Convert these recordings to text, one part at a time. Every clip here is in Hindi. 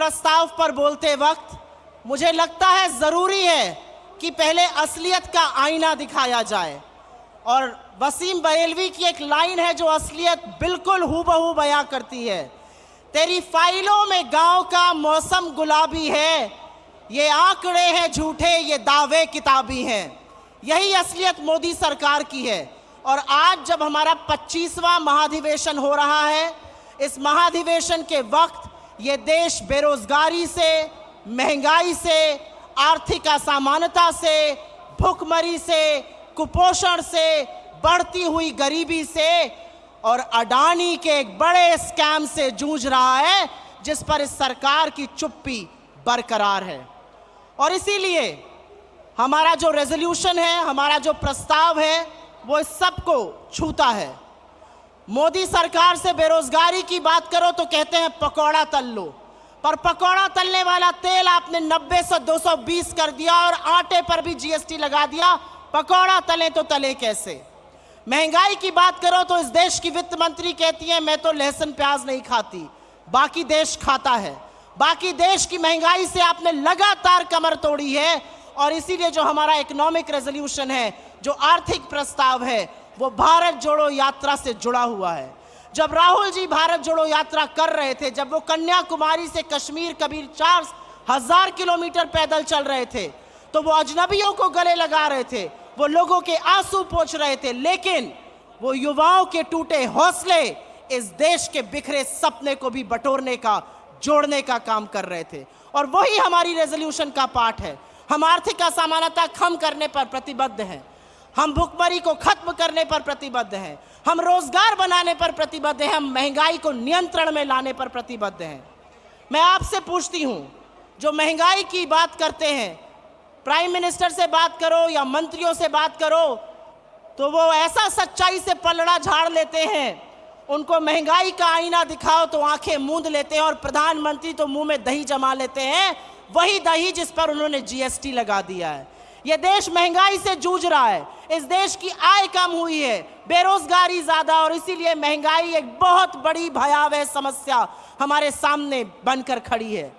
प्रस्ताव पर बोलते वक्त मुझे लगता है ज़रूरी है कि पहले असलियत का आईना दिखाया जाए। और वसीम बरेलवी की एक लाइन है जो असलियत बिल्कुल हूबहू बयां करती है। तेरी फाइलों में गांव का मौसम गुलाबी है, ये आंकड़े हैं झूठे, ये दावे किताबी हैं। यही असलियत मोदी सरकार की है। और आज जब हमारा 25वां महाधिवेशन हो रहा है, इस महाधिवेशन के वक्त ये देश बेरोजगारी से, महंगाई से, आर्थिक असमानता से, भूखमरी से, कुपोषण से, बढ़ती हुई गरीबी से और अडानी के एक बड़े स्कैम से जूझ रहा है, जिस पर इस सरकार की चुप्पी बरकरार है। और इसीलिए हमारा जो रेजोल्यूशन है, हमारा जो प्रस्ताव है, वो इस सबको छूता है। मोदी सरकार से बेरोजगारी की बात करो तो कहते हैं पकौड़ा तल लो, पर पकौड़ा तलने वाला तेल आपने 90 से 220 कर दिया और आटे पर भी जीएसटी लगा दिया। पकौड़ा तले तो तले कैसे? महंगाई की बात करो तो इस देश की वित्त मंत्री कहती है मैं तो लहसुन प्याज नहीं खाती, बाकी देश खाता है। बाकी देश की महंगाई से आपने लगातार कमर तोड़ी है। और इसीलिए जो हमारा इकोनॉमिक रेजोल्यूशन है, जो आर्थिक प्रस्ताव है, वो भारत जोड़ो यात्रा से जुड़ा हुआ है। जब राहुल जी भारत जोड़ो यात्रा कर रहे थे, जब वो कन्याकुमारी से कश्मीर कबीर 4000 किलोमीटर पैदल चल रहे थे, तो वो अजनबियों को गले लगा रहे थे, वो लोगों के आंसू पोंछ रहे थे, लेकिन वो युवाओं के टूटे हौसले इस देश के बिखरे सपने को भी बटोरने का, जोड़ने का काम कर रहे थे। और वही हमारी रेजोल्यूशन का पार्ट है। हम आर्थिक असमानता कम करने पर प्रतिबद्ध हैं, हम भुखमरी को खत्म करने पर प्रतिबद्ध हैं, हम रोजगार बनाने पर प्रतिबद्ध हैं, हम महंगाई को नियंत्रण में लाने पर प्रतिबद्ध हैं। मैं आपसे पूछती हूं, जो महंगाई की बात करते हैं, प्राइम मिनिस्टर से बात करो या मंत्रियों से बात करो, तो वो ऐसा सच्चाई से पलड़ा झाड़ लेते हैं, उनको महंगाई का आईना दिखाओ तो आंखें मूंद लेते हैं, और प्रधानमंत्री तो मुंह में दही जमा लेते हैं, वही दही जिस पर उन्होंने जीएसटी लगा दिया है। यह देश महंगाई से जूझ रहा है, इस देश की आय कम हुई है, बेरोजगारी ज्यादा, और इसीलिए महंगाई एक बहुत बड़ी भयावह समस्या हमारे सामने बनकर खड़ी है।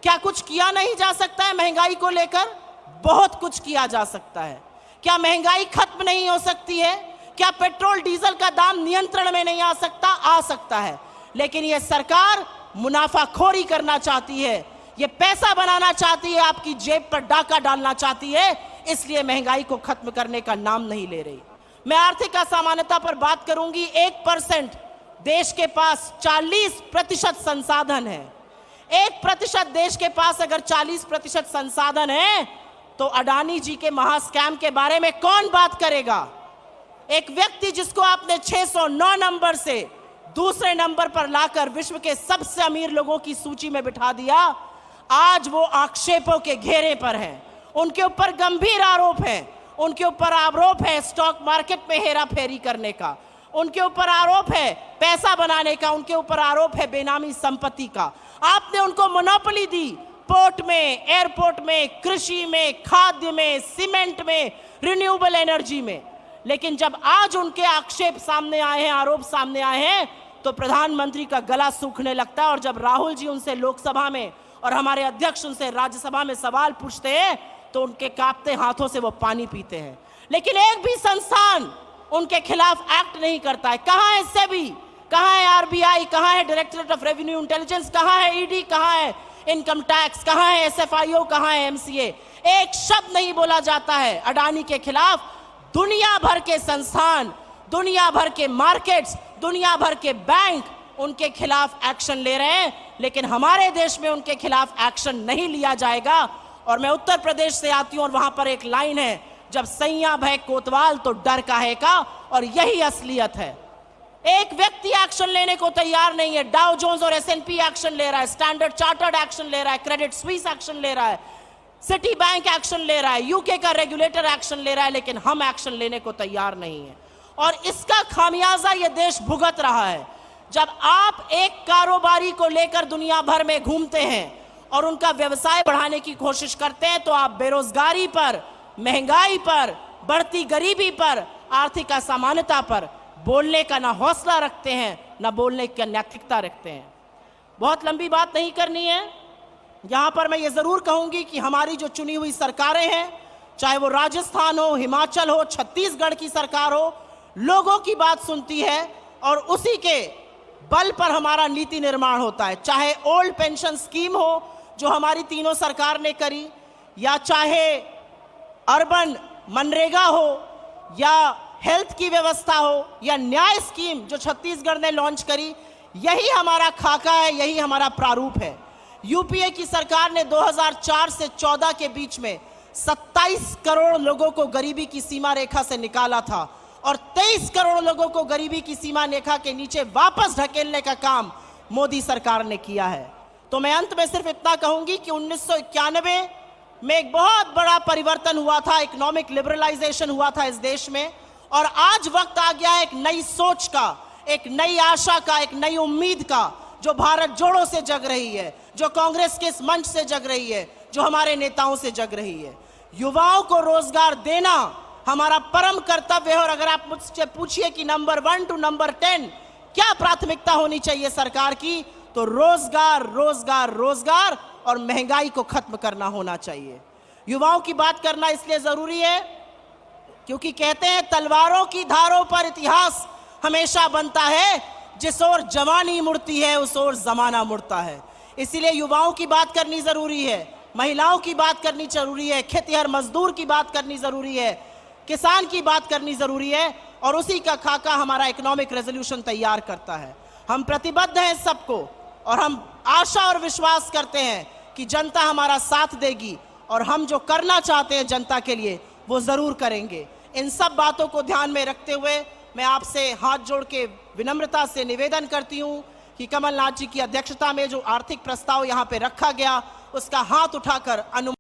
क्या कुछ किया नहीं जा सकता है महंगाई को लेकर? बहुत कुछ किया जा सकता है। क्या महंगाई खत्म नहीं हो सकती है? क्या पेट्रोल डीजल का दाम नियंत्रण में नहीं आ सकता? आ सकता है। लेकिन यह सरकार मुनाफाखोरी करना चाहती है, ये पैसा बनाना चाहती है, आपकी जेब पर डाका डालना चाहती है, इसलिए महंगाई को खत्म करने का नाम नहीं ले रही। मैं आर्थिक असमानता पर बात करूंगी। 1% देश के पास 40% संसाधन है। 1% देश के पास अगर 40% संसाधन है, तो अडानी जी के महास्कैम के बारे में कौन बात करेगा? एक व्यक्ति जिसको आपने 609 नंबर से दूसरे नंबर पर लाकर विश्व के सबसे अमीर लोगों की सूची में बिठा दिया, आज वो आक्षेपों के घेरे पर हैं। उनके ऊपर गंभीर आरोप है, उनके ऊपर आरोप है स्टॉक मार्केट में हेरा फेरी करने का, उनके ऊपर आरोप है पैसा बनाने का, उनके ऊपर आरोप है बेनामी संपत्ति का। आपने उनको मोनोपोली दी पोर्ट में, एयरपोर्ट में, कृषि में, खाद्य में, सीमेंट में, रिन्यूएबल एनर्जी में। लेकिन जब आज उनके आक्षेप सामने आए हैं, आरोप सामने आए हैं, तो प्रधानमंत्री का गला सूखने लगता है। और जब राहुल जी उनसे लोकसभा में और हमारे अध्यक्ष उनसे राज्यसभा में सवाल पूछते हैं, तो उनके कांपते हाथों से वो पानी पीते हैं। लेकिन एक भी संस्थान उनके खिलाफ एक्ट नहीं करता है। कहां है सेबी, कहां है आरबीआई, कहां है डायरेक्टरेट ऑफ रेवेन्यू इंटेलिजेंस, कहां है ईडी, कहां है इनकम टैक्स, कहां है एसएफआईओ, कहां है एमसीए? एक शब्द नहीं बोला जाता है अडानी के खिलाफ। दुनिया भर के संस्थान, दुनिया भर के मार्केट्स, दुनिया भर के बैंक उनके खिलाफ एक्शन ले रहे हैं, लेकिन हमारे देश में उनके खिलाफ एक्शन नहीं लिया जाएगा। और मैं उत्तर प्रदेश से आती हूं और वहां पर एक लाइन है, जब सैया भय कोतवाल तो डर काहे का। और यही असलियत है। एक व्यक्ति एक्शन लेने को तैयार नहीं है। डाउ जोन्स और एसएनपी एक्शन ले रहा है, स्टैंडर्ड चार्टर्ड एक्शन ले रहा है, क्रेडिट स्विस एक्शन ले रहा है, सिटी बैंक एक्शन ले रहा है, यूके का रेगुलेटर एक्शन ले रहा है, लेकिन हम एक्शन लेने को तैयार नहीं है। और इसका खामियाजा ये देश भुगत रहा है। जब आप एक कारोबारी को लेकर दुनिया भर में घूमते हैं और उनका व्यवसाय बढ़ाने की कोशिश करते हैं, तो आप बेरोजगारी पर, महंगाई पर, बढ़ती गरीबी पर, आर्थिक असमानता पर बोलने का ना हौसला रखते हैं, ना बोलने की नैतिकता रखते हैं। बहुत लंबी बात नहीं करनी है। यहां पर मैं ये जरूर कहूंगी कि हमारी जो चुनी हुई सरकारें हैं, चाहे वो राजस्थान हो, हिमाचल हो, छत्तीसगढ़ की सरकार हो, लोगों की बात सुनती है और उसी के बल पर हमारा नीति निर्माण होता है। चाहे ओल्ड पेंशन स्कीम हो जो हमारी तीनों सरकार ने करी, या चाहे अर्बन मनरेगा हो, या हेल्थ की व्यवस्था हो, या न्याय स्कीम जो छत्तीसगढ़ ने लॉन्च करी, यही हमारा खाका है, यही हमारा प्रारूप है। यूपीए की सरकार ने 2004 से 14 के बीच में 27 करोड़ लोगों को गरीबी की सीमा रेखा से निकाला था और 23 करोड़ लोगों को गरीबी की सीमा रेखा के नीचे वापस ढकेलने का काम मोदी सरकार ने किया है। तो मैं अंत में सिर्फ इतना कहूंगी कि 1991 में एक बहुत बड़ा परिवर्तन हुआ था, इकोनॉमिक लिबरलाइजेशन हुआ था इस देश में, और आज वक्त आ गया है एक नई सोच का, एक नई आशा का, एक नई उम्मीद का, जो भारत जोड़ो से जग रही है, जो कांग्रेस के इस मंच से जग रही है, जो हमारे नेताओं से जग रही है। युवाओं को रोजगार देना हमारा परम कर्तव्य है। और अगर आप मुझसे पूछिए कि नंबर 1 टू नंबर 10 क्या प्राथमिकता होनी चाहिए सरकार की, तो रोजगार, रोजगार, रोजगार और महंगाई को खत्म करना होना चाहिए। युवाओं की बात करना इसलिए जरूरी है क्योंकि कहते हैं तलवारों की धारों पर इतिहास हमेशा बनता है, जिस ओर जवानी मुड़ती है उस ओर जमाना मुड़ता है। इसीलिए युवाओं की बात करनी जरूरी है, महिलाओं की बात करनी जरूरी है, खेतिहर मजदूर की बात करनी जरूरी है, किसान की बात करनी जरूरी है, और उसी का खाका हमारा इकोनॉमिक रेजोल्यूशन तैयार करता है। हम प्रतिबद्ध हैं सबको, और हम आशा और विश्वास करते हैं कि जनता हमारा साथ देगी और हम जो करना चाहते हैं जनता के लिए वो जरूर करेंगे। इन सब बातों को ध्यान में रखते हुए मैं आपसे हाथ जोड़ के विनम्रता से निवेदन करती हूं कि कमलनाथ जी की अध्यक्षता में जो आर्थिक प्रस्ताव यहां पे रखा गया उसका हाथ उठाकर